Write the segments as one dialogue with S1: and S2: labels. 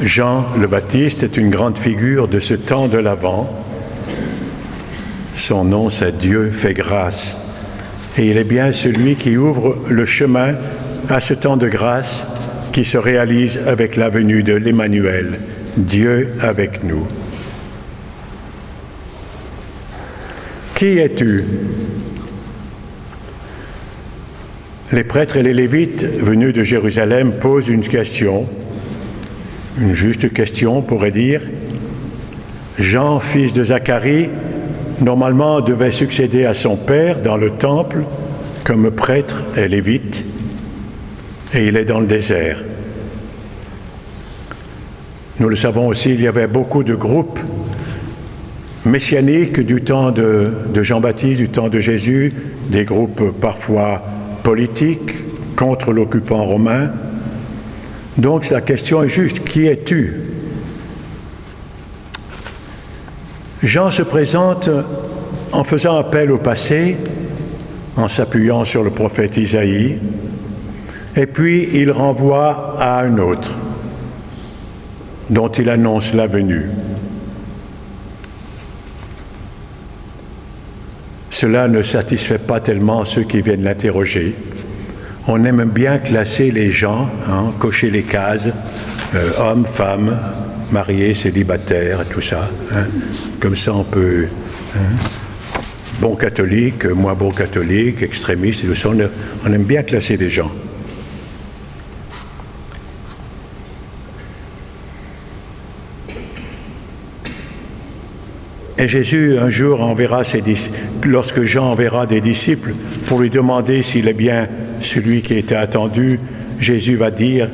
S1: Jean le Baptiste est une grande figure de ce temps de l'Avent. Son nom, c'est Dieu fait grâce. Et il est bien celui qui ouvre le chemin à ce temps de grâce qui se réalise avec la venue de l'Emmanuel, Dieu avec nous. Qui es-tu? Les prêtres et les Lévites venus de Jérusalem posent une question, une juste question, on pourrait dire. Jean, fils de Zacharie, normalement devait succéder à son père dans le temple comme prêtre et lévite, et il est dans le désert. Nous le savons aussi, il y avait beaucoup de groupes messianiques du temps de Jean-Baptiste, du temps de Jésus, des groupes parfois politiques contre l'occupant romain. Donc la question est juste, qui es-tu? Jean se présente en faisant appel au passé, en s'appuyant sur le prophète Isaïe, et puis il renvoie à un autre, dont il annonce la venue. Cela ne satisfait pas tellement ceux qui viennent l'interroger. On aime bien classer les gens, cocher les cases, hommes, femmes, mariés, célibataires, tout ça. Comme ça, on peut... bon catholique, moins bon catholique, extrémiste, tout ça. On aime bien classer les gens. Et Jésus, un jour, lorsque Jean enverra des disciples pour lui demander s'il est bien celui qui était attendu, Jésus va dire: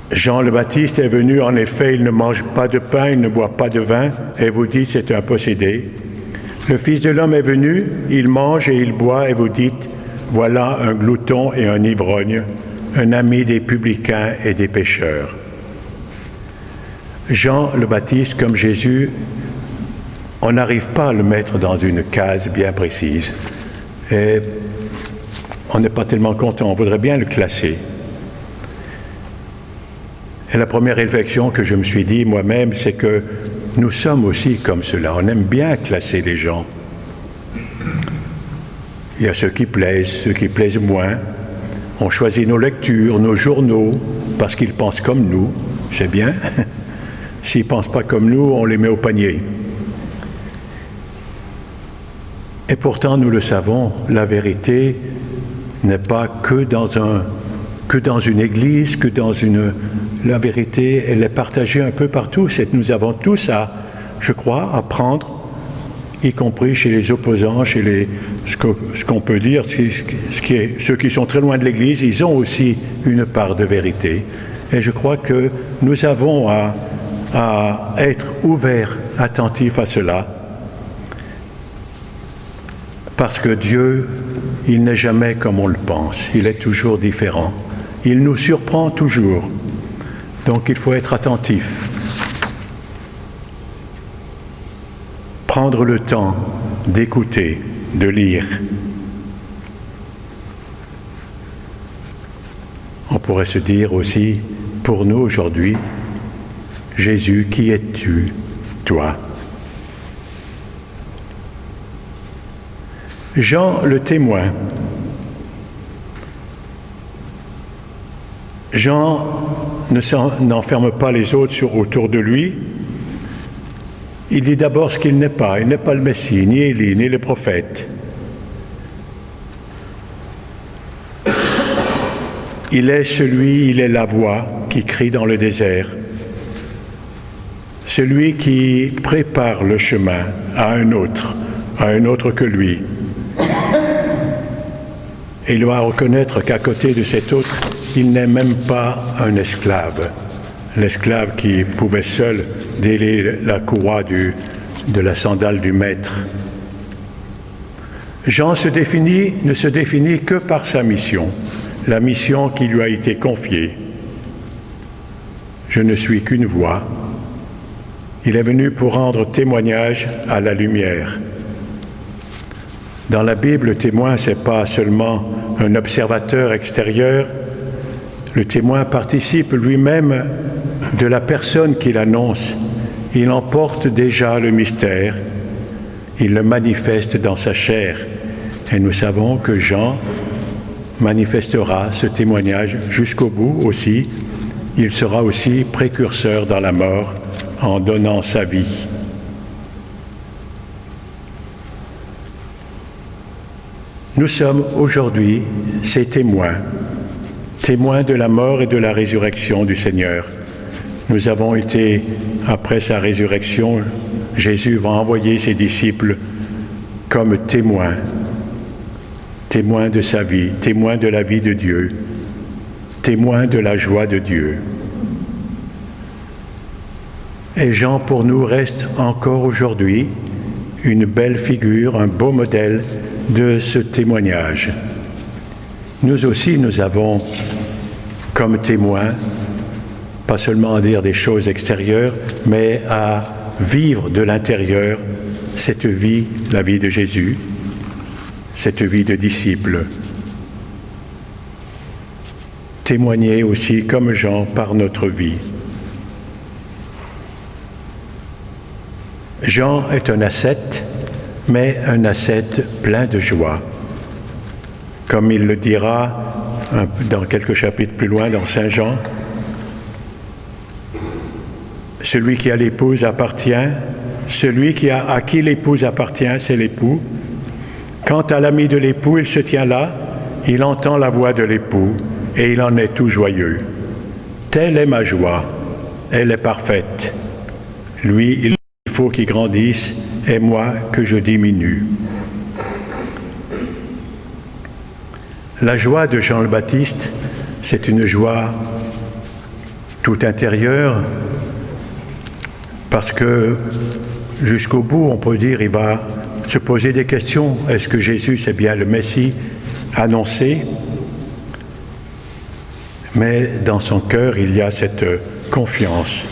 S1: Jean le Baptiste est venu, en effet, il ne mange pas de pain, il ne boit pas de vin, et vous dites c'est un possédé. Le Fils de l'homme est venu, il mange et il boit, et vous dites voilà un glouton et un ivrogne, un ami des publicains et des pécheurs. Jean le Baptiste, comme Jésus, on n'arrive pas à le mettre dans une case bien précise. Et on n'est pas tellement content, on voudrait bien le classer. Et la première réflexion que je me suis dit moi-même, c'est que nous sommes aussi comme cela. On aime bien classer les gens. Il y a ceux qui plaisent moins. On choisit nos lectures, nos journaux, parce qu'ils pensent comme nous. C'est bien. S'ils ne pensent pas comme nous, on les met au panier. Et pourtant, nous le savons, la vérité n'est pas que dans une église, la vérité, elle est partagée un peu partout. Nous avons tous je crois, à apprendre, y compris chez les opposants, ce qu'on peut dire, ceux qui sont très loin de l'église, ils ont aussi une part de vérité. Et je crois que nous avons à être ouverts, attentifs à cela. Parce que Dieu, il n'est jamais comme on le pense. Il est toujours différent. Il nous surprend toujours. Donc il faut être attentif. Prendre le temps d'écouter, de lire. On pourrait se dire aussi, pour nous aujourd'hui, Jésus, qui es-tu, toi? Jean le témoin. Jean n'enferme pas les autres autour de lui. Il dit d'abord ce qu'il n'est pas. Il n'est pas le Messie, ni Élie, ni le prophète. Il est la voix qui crie dans le désert. Celui qui prépare le chemin à un autre que lui. Et il doit reconnaître qu'à côté de cet autre, il n'est même pas un esclave. L'esclave qui pouvait seul délier la courroie de la sandale du maître. Jean ne se définit que par sa mission, la mission qui lui a été confiée. Je ne suis qu'une voix. Il est venu pour rendre témoignage à la lumière. Dans la Bible, le témoin, ce n'est pas seulement un observateur extérieur, Le témoin participe lui-même de la personne qu'il annonce. Il emporte déjà le mystère. Il le manifeste dans sa chair. Et nous savons que Jean manifestera ce témoignage jusqu'au bout aussi. Il sera aussi précurseur dans la mort en donnant sa vie. Nous sommes aujourd'hui ces témoins de la mort et de la résurrection du Seigneur. Nous avons été, après sa résurrection, Jésus va envoyer ses disciples comme témoins de sa vie, témoins de la vie de Dieu, témoins de la joie de Dieu. Et Jean, pour nous, reste encore aujourd'hui une belle figure, un beau modèle de ce témoignage. Nous aussi, nous avons comme témoins, pas seulement à dire des choses extérieures, mais à vivre de l'intérieur cette vie, la vie de Jésus, cette vie de disciple. Témoigner aussi comme Jean par notre vie. Jean est un ascète, mais un ascète plein de joie. Comme il le dira dans quelques chapitres plus loin dans Saint Jean, celui qui a l'épouse appartient, à qui l'épouse appartient, c'est l'époux. Quant à l'ami de l'époux, il se tient là, il entend la voix de l'époux et il en est tout joyeux. Telle est ma joie, elle est parfaite. Lui, il faut qu'il grandisse et moi que je diminue. La joie de Jean le Baptiste, c'est une joie tout intérieure, parce que jusqu'au bout, on peut dire, il va se poser des questions. Est-ce que Jésus, c'est bien le Messie annoncé? Mais dans son cœur, il y a cette confiance.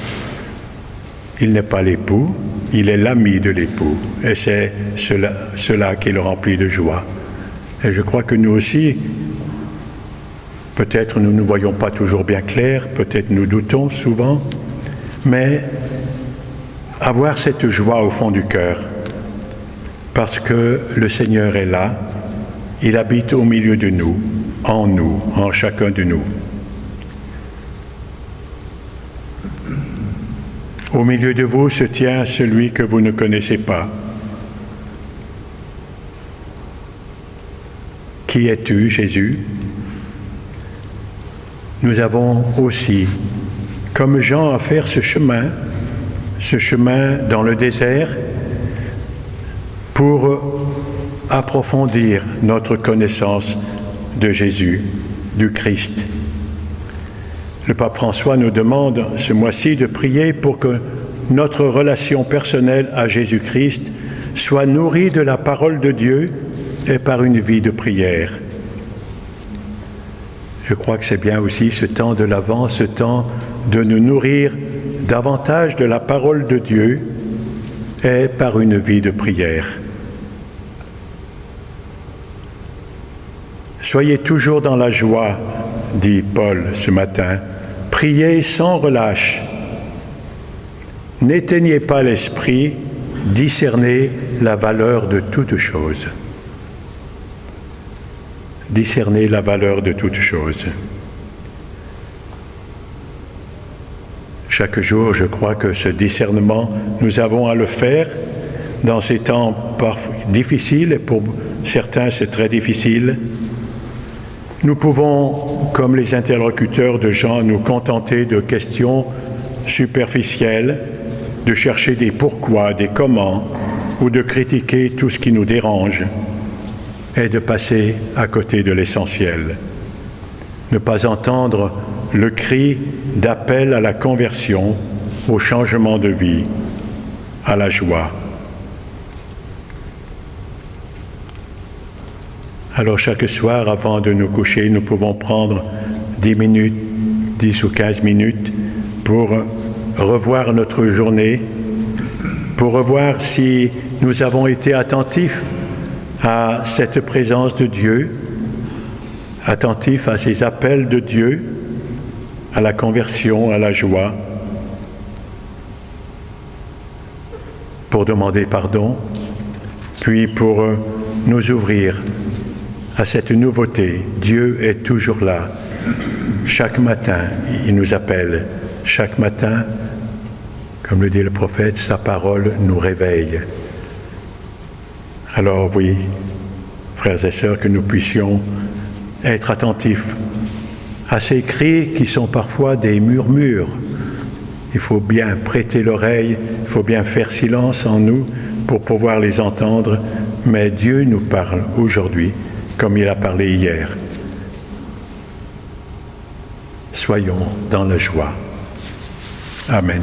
S1: Il n'est pas l'époux, il est l'ami de l'époux. Et c'est cela qui le remplit de joie. Et je crois que nous aussi, peut-être nous ne voyons pas toujours bien clair, peut-être nous doutons souvent, mais avoir cette joie au fond du cœur, parce que le Seigneur est là, il habite au milieu de nous, en chacun de nous. Au milieu de vous se tient celui que vous ne connaissez pas. Qui es-tu, Jésus? Nous avons aussi, comme Jean, à faire ce chemin dans le désert, pour approfondir notre connaissance de Jésus, du Christ. Le pape François nous demande ce mois-ci de prier pour que notre relation personnelle à Jésus-Christ soit nourrie de la parole de Dieu et par une vie de prière. Je crois que c'est bien aussi ce temps de l'Avent, ce temps de nous nourrir davantage de la parole de Dieu et par une vie de prière. Soyez toujours dans la joie, dit Paul ce matin. Priez sans relâche. N'éteignez pas l'esprit, discernez la valeur de toutes choses. Discernez la valeur de toutes choses. Chaque jour, je crois que ce discernement, nous avons à le faire dans ces temps parfois difficiles, et pour certains c'est très difficile. Nous pouvons, comme les interlocuteurs de Jean, nous contenter de questions superficielles, de chercher des pourquoi, des comment, ou de critiquer tout ce qui nous dérange, et de passer à côté de l'essentiel. Ne pas entendre le cri d'appel à la conversion, au changement de vie, à la joie. Alors chaque soir, avant de nous coucher, nous pouvons prendre 10 minutes, 10 ou 15 minutes pour revoir notre journée, pour revoir si nous avons été attentifs à cette présence de Dieu, attentifs à ces appels de Dieu, à la conversion, à la joie, pour demander pardon, puis pour nous ouvrir à cette nouveauté. Dieu est toujours là. Chaque matin, il nous appelle. Chaque matin, comme le dit le prophète, sa parole nous réveille. Alors oui, frères et sœurs, que nous puissions être attentifs à ces cris qui sont parfois des murmures. Il faut bien prêter l'oreille, il faut bien faire silence en nous pour pouvoir les entendre, mais Dieu nous parle aujourd'hui comme il a parlé hier. Soyons dans la joie. Amen.